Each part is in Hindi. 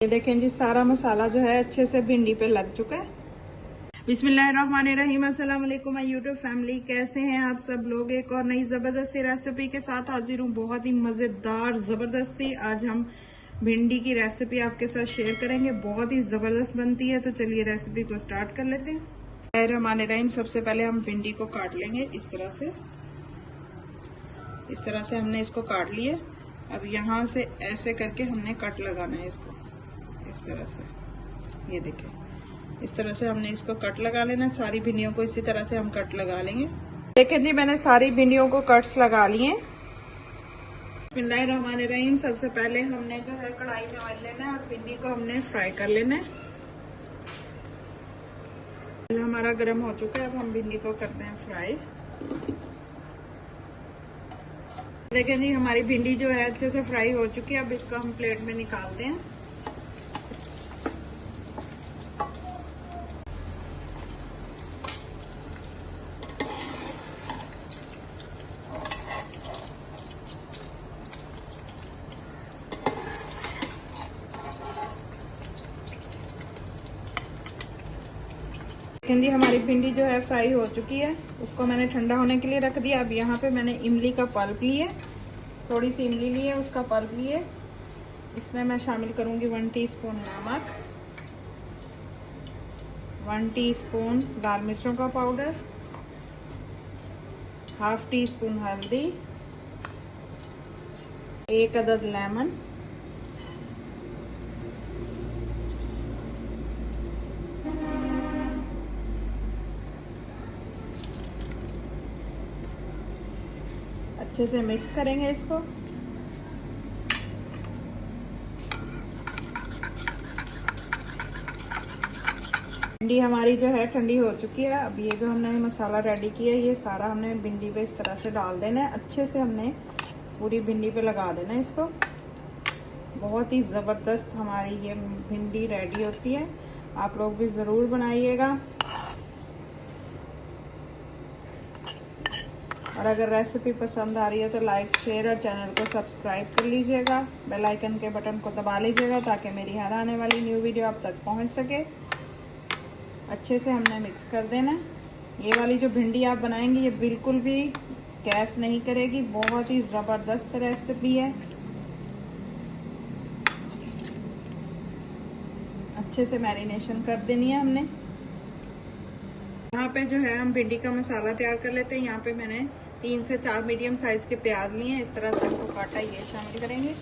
ये देखें जी, सारा मसाला जो है अच्छे से भिंडी पे लग चुका है। बिस्मिल्लाहिर्रहमानिर्रहीम। अस्सलाम वालेकुम माय यूट्यूब फैमिली, कैसे हैं आप सब लोग। एक और नई जबरदस्त रेसिपी के साथ हाजिर हूँ। बहुत ही मजेदार जबरदस्ती आज हम भिंडी की रेसिपी आपके साथ शेयर करेंगे। बहुत ही जबरदस्त बनती है। तो चलिए रेसिपी को स्टार्ट कर लेते हैं। बिस्मिल्लाहिर्रहमानिर्रहीम। सबसे पहले हम भिंडी को काट लेंगे इस तरह से हमने इसको काट लिए। अब यहाँ से ऐसे करके हमने कट लगाना है इसको, इस तरह से। ये देखें, इस तरह से हमने इसको कट लगा लेना। सारी भिंडियों को इसी तरह से हम कट लगा लेंगे। देखें जी, मैंने सारी भिंडियों को कट्स लगा लिए। बिस्मिल्लाहिर्रहमानिर्रहीम। सबसे पहले हमने जो है कढ़ाई में ऑयल लेना है और भिंडी को हमने फ्राई कर लेना है। हमारा गर्म हो चुका है, अब हम भिंडी को करते हैं फ्राई। देखें जी, हमारी भिंडी जो है अच्छे से फ्राई हो चुकी है। अब इसको हम प्लेट में निकालते हैं। जी, हमारी भिंडी जो है फ्राई हो चुकी है। उसको मैंने ठंडा होने के लिए रख दिया। अब यहाँ पे मैंने इमली का पल्प लिए, थोड़ी सी इमली लिए, उसका पल्प लिए। इसमें मैं शामिल करूंगी 1 टीस्पून नमक, 1 टीस्पून लाल मिर्चों का पाउडर, ½ टीस्पून हल्दी, 1 अदद लेमन, अच्छे से मिक्स करेंगे इसको। भिंडी हमारी जो है ठंडी हो चुकी है। अब ये जो हमने मसाला रेडी किया है, ये सारा हमने भिंडी पे इस तरह से डाल देना है। अच्छे से हमने पूरी भिंडी पे लगा देना है इसको। बहुत ही ज़बरदस्त हमारी ये भिंडी रेडी होती है। आप लोग भी ज़रूर बनाइएगा। और अगर रेसिपी पसंद आ रही है तो लाइक, शेयर और चैनल को सब्सक्राइब कर लीजिएगा। बेल आइकन के बटन को दबा लीजिएगा ताकि मेरी हर आने वाली न्यू वीडियो आप तक पहुंच सके। अच्छे से हमने मिक्स कर देना है। ये वाली जो भिंडी आप बनाएंगे, ये बिल्कुल भी गैस नहीं करेगी। बहुत ही ज़बरदस्त रेसिपी है। अच्छे से मैरिनेशन कर देनी है हमने। यहाँ पे जो है हम भिंडी का मसाला तैयार कर लेते हैं। यहाँ पे मैंने 3 से 4 मीडियम साइज के प्याज लिए हैं। इस तरह से हमको काटा, ये शामिल करेंगे।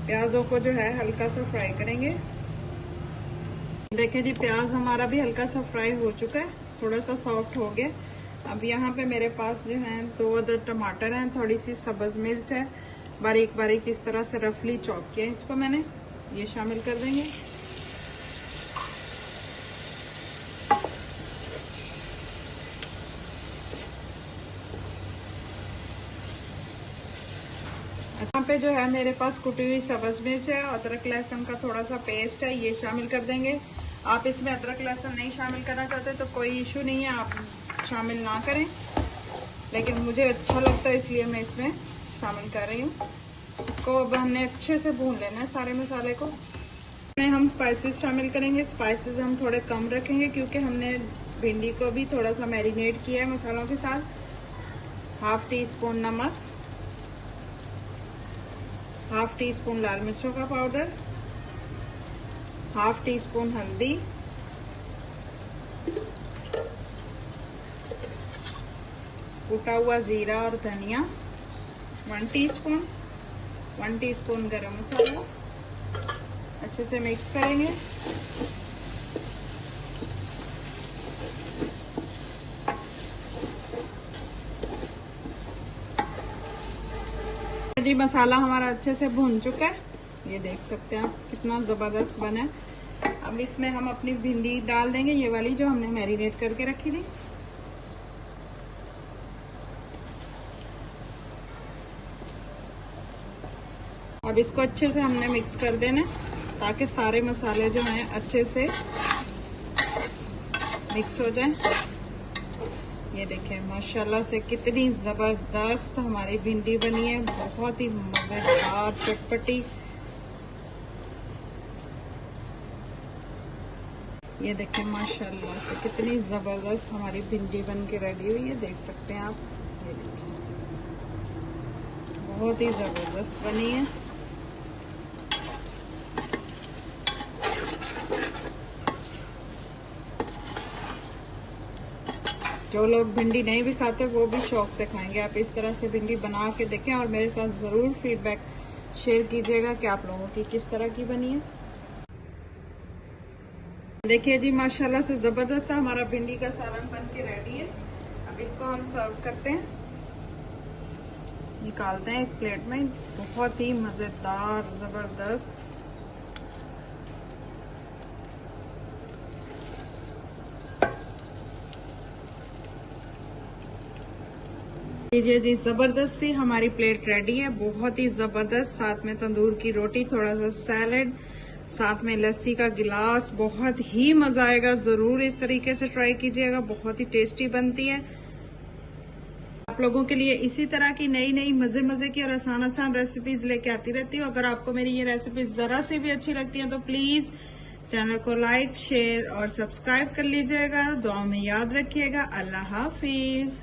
प्याजों को जो है हल्का सा फ्राई करेंगे। देखिए जी, प्याज हमारा भी हल्का सा फ्राई हो चुका है, थोड़ा सा सॉफ्ट हो गया। अब यहाँ पे मेरे पास जो है 2 अदद टमाटर हैं, थोड़ी सी सब्ज मिर्च है, बारीक बारीक इस तरह से रफली चॉप किया है इसको मैंने, ये शामिल कर देंगे। यहाँ पे जो है मेरे पास कुटी हुई सब्ज मिर्च है, अदरक लहसुन का थोड़ा सा पेस्ट है, ये शामिल कर देंगे। आप इसमें अदरक लहसुन नहीं शामिल करना चाहते तो कोई इशू नहीं है, आप शामिल ना करें, लेकिन मुझे अच्छा लगता है इसलिए मैं इसमें शामिल कर रही हूँ। इसको अब हमने अच्छे से भून लेना है सारे मसाले को। इसमें हम स्पाइसेस शामिल करेंगे। स्पाइसेस हम थोड़े कम रखेंगे क्योंकि हमने भिंडी को भी थोड़ा सा मैरिनेट किया है मसालों के साथ। ½ टीस्पून नमक, ½ टीस्पून लाल मिर्चों का पाउडर, ½ टीस्पून हल्दी, कुटा हुआ जीरा और धनिया 1 टीस्पून, 1 टीस्पून गरम मसाला। अच्छे से मिक्स करेंगे। यदि मसाला हमारा अच्छे से भून चुका है, ये देख सकते हैं आप कितना जबरदस्त बना है। अब इसमें हम अपनी भिंडी डाल देंगे, ये वाली जो हमने मैरिनेट करके रखी थी। अब इसको अच्छे से हमने मिक्स कर देना ताकि सारे मसाले जो हैं अच्छे से मिक्स हो जाएं। ये देखें माशाल्लाह से कितनी जबरदस्त हमारी भिंडी बनी है, बहुत ही मजेदार चटपटी। ये देखें माशाल्लाह से कितनी जबरदस्त हमारी भिंडी बन के रेडी हुई है, देख सकते हैं आप। ये देखिए बहुत ही जबरदस्त बनी है। जो लोग भिंडी नहीं भी खाते वो भी शौक से खाएंगे। आप इस तरह से भिंडी बना के देखें और मेरे साथ जरूर फीडबैक शेयर कीजिएगा कि आप लोगों की किस तरह की बनी है। देखिए जी माशाल्लाह से जबरदस्त हमारा भिंडी का सालन बन के रेडी है। अब इसको हम सर्व करते हैं, निकालते हैं एक प्लेट में। बहुत ही मजेदार जबरदस्त। लीजिए जी जबरदस्त सी हमारी प्लेट रेडी है, बहुत ही जबरदस्त। साथ में तंदूर की रोटी, थोड़ा सा सैलेड, साथ में लस्सी का गिलास। बहुत ही मजा आएगा, जरूर इस तरीके से ट्राई कीजिएगा, बहुत ही टेस्टी बनती है। आप लोगों के लिए इसी तरह की नई नई मजे मजे की और आसान रेसिपीज लेके आती रहती हूँ। अगर आपको मेरी ये रेसिपीज जरा से भी अच्छी लगती है तो प्लीज चैनल को लाइक, शेयर और सब्सक्राइब कर लीजिएगा। दुआ में याद रखिएगा। अल्लाह हाफिज।